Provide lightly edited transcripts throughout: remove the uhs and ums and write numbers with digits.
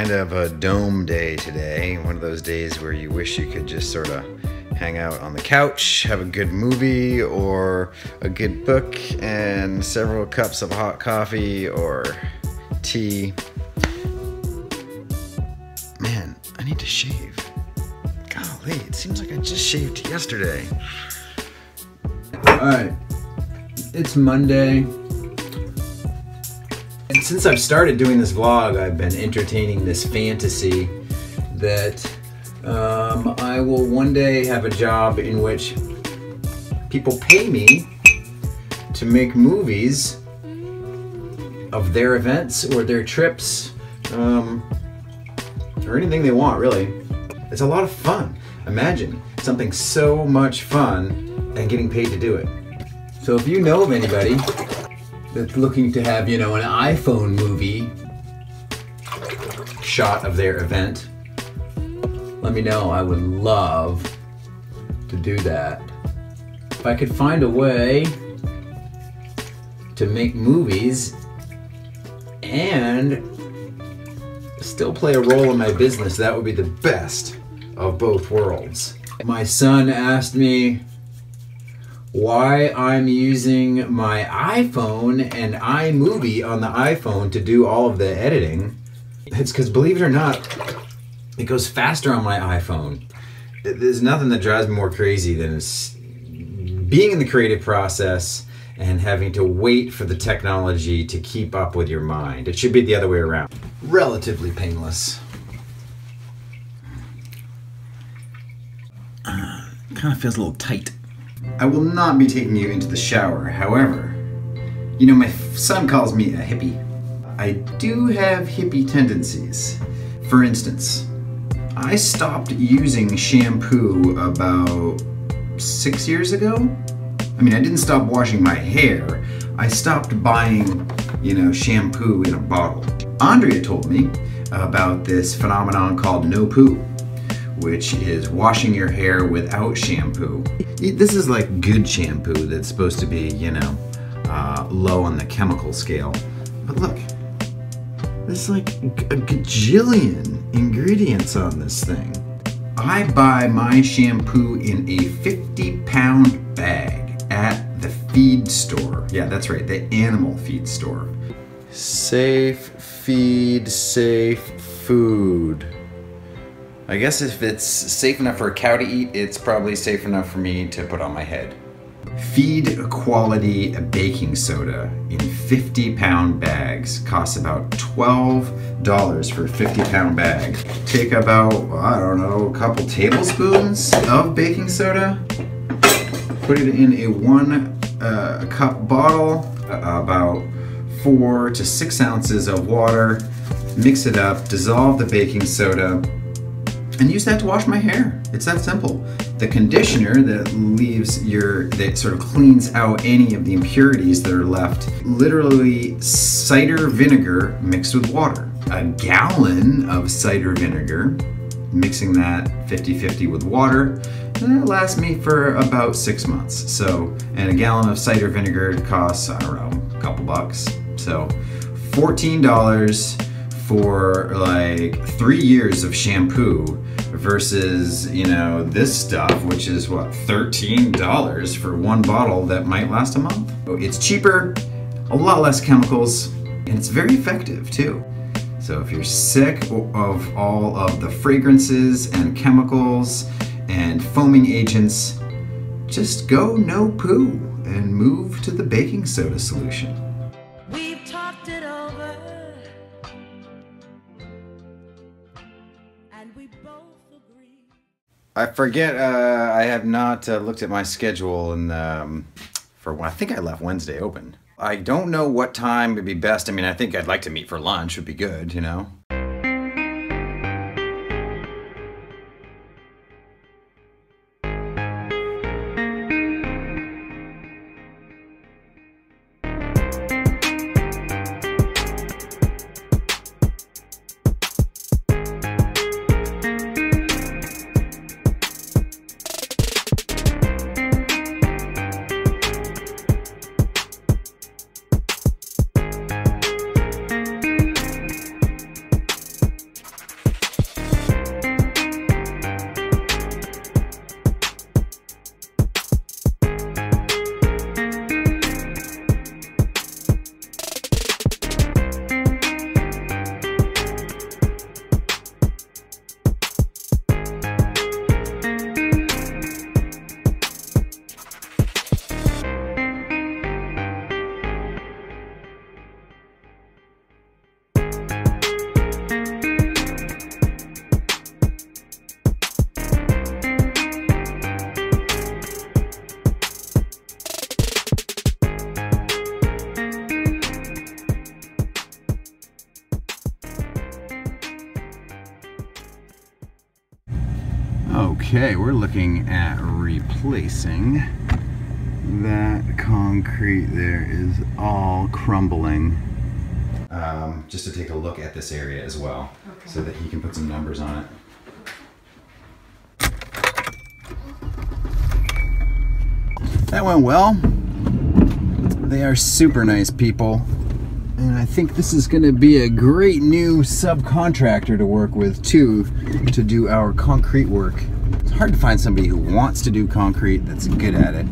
kind of a dome day today. One of those days where you wish you could just sort of hang out on the couch, have a good movie or a good book and several cups of hot coffee or tea. Man, I need to shave. Golly, it seems like I just shaved yesterday. Alright, it's Monday. And since I've started doing this vlog, I've been entertaining this fantasy that I will one day have a job in which people pay me to make movies of their events or their trips, or anything they want, really. It's a lot of fun. Imagine something so much fun and getting paid to do it. So if you know of anybody that's looking to have, you know, an iPhone movie shot of their event, let me know. I would love to do that. If I could find a way to make movies and still play a role in my business, that would be the best of both worlds. My son asked me why I'm using my iPhone and iMovie on the iPhone to do all of the editing. It's because, believe it or not, it goes faster on my iPhone. There's nothing that drives me more crazy than being in the creative process and having to wait for the technology to keep up with your mind. It should be the other way around. Relatively painless. Kind of feels a little tight. I will not be taking you into the shower. However, you know, my son calls me a hippie. I do have hippie tendencies. For instance, I stopped using shampoo about 6 years ago. I mean, I didn't stop washing my hair. I stopped buying, you know, shampoo in a bottle. Andrea told me about this phenomenon called no-poo, which is washing your hair without shampoo. This is like good shampoo that's supposed to be, you know, low on the chemical scale. But look, there's like a gajillion ingredients on this thing. I buy my shampoo in a 50-pound bag at the feed store. Yeah, that's right, the animal feed store. Safe feed, safe food. I guess if it's safe enough for a cow to eat, it's probably safe enough for me to put on my head. Feed quality baking soda in 50-pound bags costs about $12 for a 50-pound bag. Take about, I don't know, a couple tablespoons of baking soda, put it in a 1 cup bottle, about 4 to 6 ounces of water, mix it up, dissolve the baking soda, and use that to wash my hair. It's that simple. The conditioner that sort of cleans out any of the impurities that are left, literally cider vinegar mixed with water. A gallon of cider vinegar, mixing that 50-50 with water, and it lasts me for about 6 months. So, and a gallon of cider vinegar costs, I don't know, a couple bucks. So, $14 for like 3 years of shampoo versus, you know, this stuff, which is what, $13 for 1 bottle that might last a month. It's cheaper, a lot less chemicals, and it's very effective too. So if you're sick of all of the fragrances and chemicals and foaming agents, just go no-poo and move to the baking soda solution. We've talked it over, and we both agree. I forget, I have not looked at my schedule and I think I left Wednesday open. I don't know what time would be best. I mean, I think I'd like to meet for lunch, would be good, you know? Okay, we're looking at replacing that concrete. There is all crumbling. Just to take a look at this area as well, okay, so that he can put some numbers on it. That went well. They are super nice people, and I think this is going to be a great new subcontractor to work with too, to do our concrete work. It's hard to find somebody who wants to do concrete that's good at it,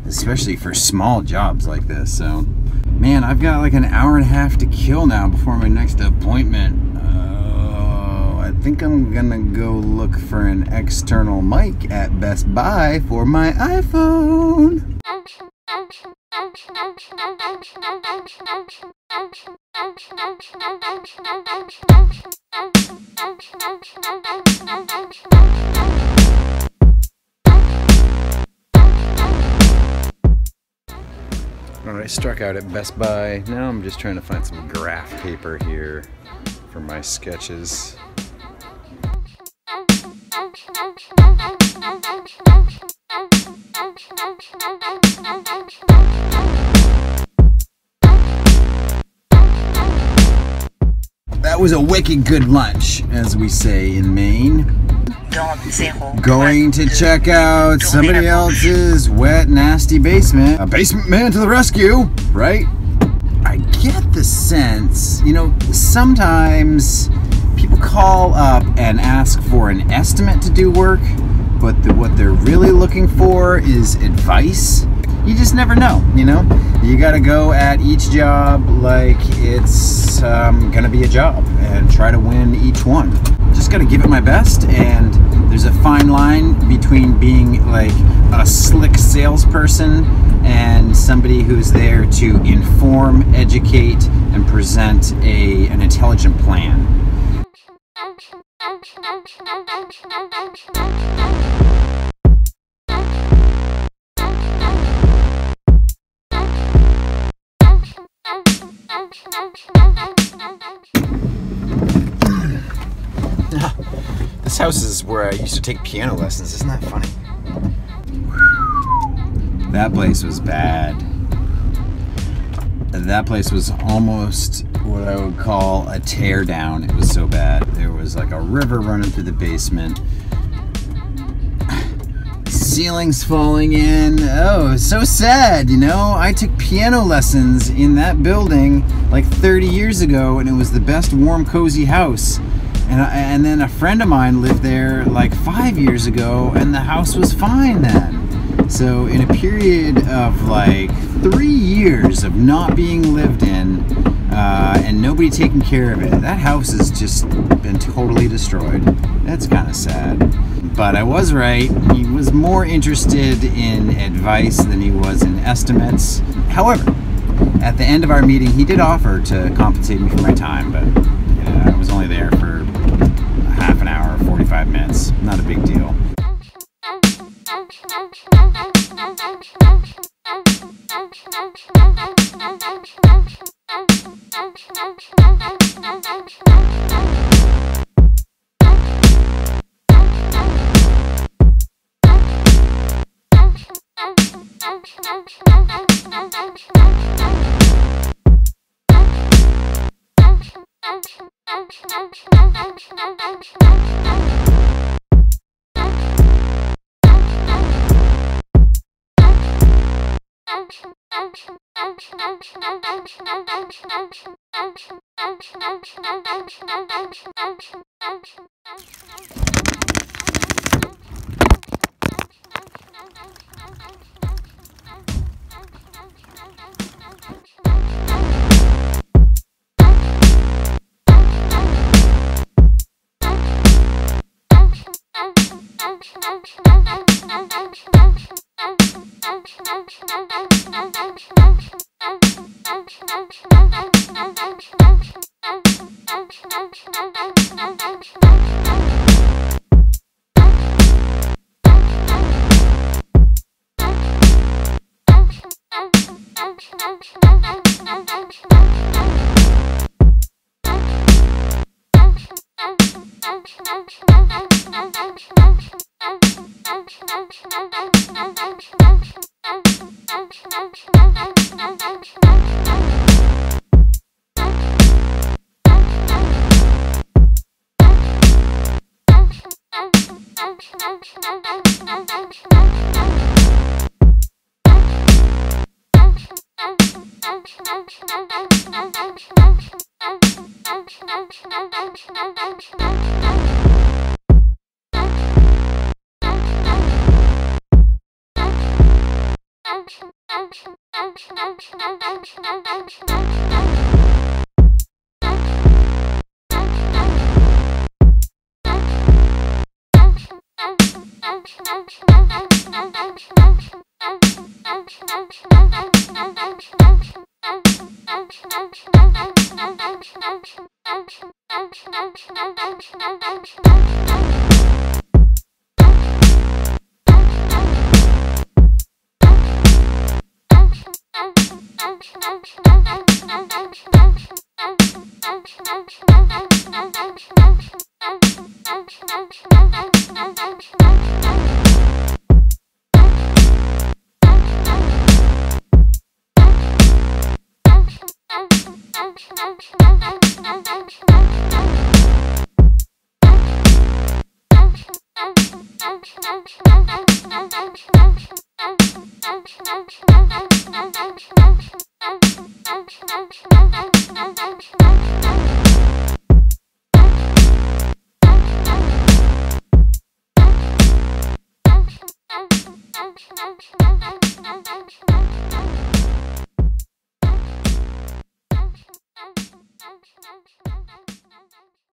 especially for small jobs like this. So, man, I've got like an hour and a half to kill now before my next appointment. I think I'm gonna go look for an external mic at Best Buy for my iPhone. Alright, struck out at Best Buy. Now I'm just trying to find some graph paper here for my sketches. That was a wicked good lunch, as we say in Maine. Going to check out somebody else's wet, nasty basement. A basement man to the rescue, right? I get the sense, you know, sometimes people call up and ask for an estimate to do work, but what they're really looking for is advice. You just never know, you know? You gotta go at each job like it's gonna be a job and try to win each one. Just gotta give it my best, and there's a fine line between being like a slick salesperson and somebody who's there to inform, educate, and present an intelligent plan. This house is where I used to take piano lessons. Isn't that funny? That place was bad. That place was almost what I would call a tear down. It was so bad. There was like a river running through the basement. Ceilings falling in. Oh, it was so sad, you know? I took piano lessons in that building like 30 years ago, and it was the best warm, cozy house. And then a friend of mine lived there like 5 years ago, and the house was fine then. So in a period of like 3 years of not being lived in, and nobody taking care of it, that house has just been totally destroyed. That's kind of sad. But I was right. He was more interested in advice than he was in estimates. However, at the end of our meeting, he did offer to compensate me for my time, but I was only there for half an hour, 45 minutes. Not a big deal.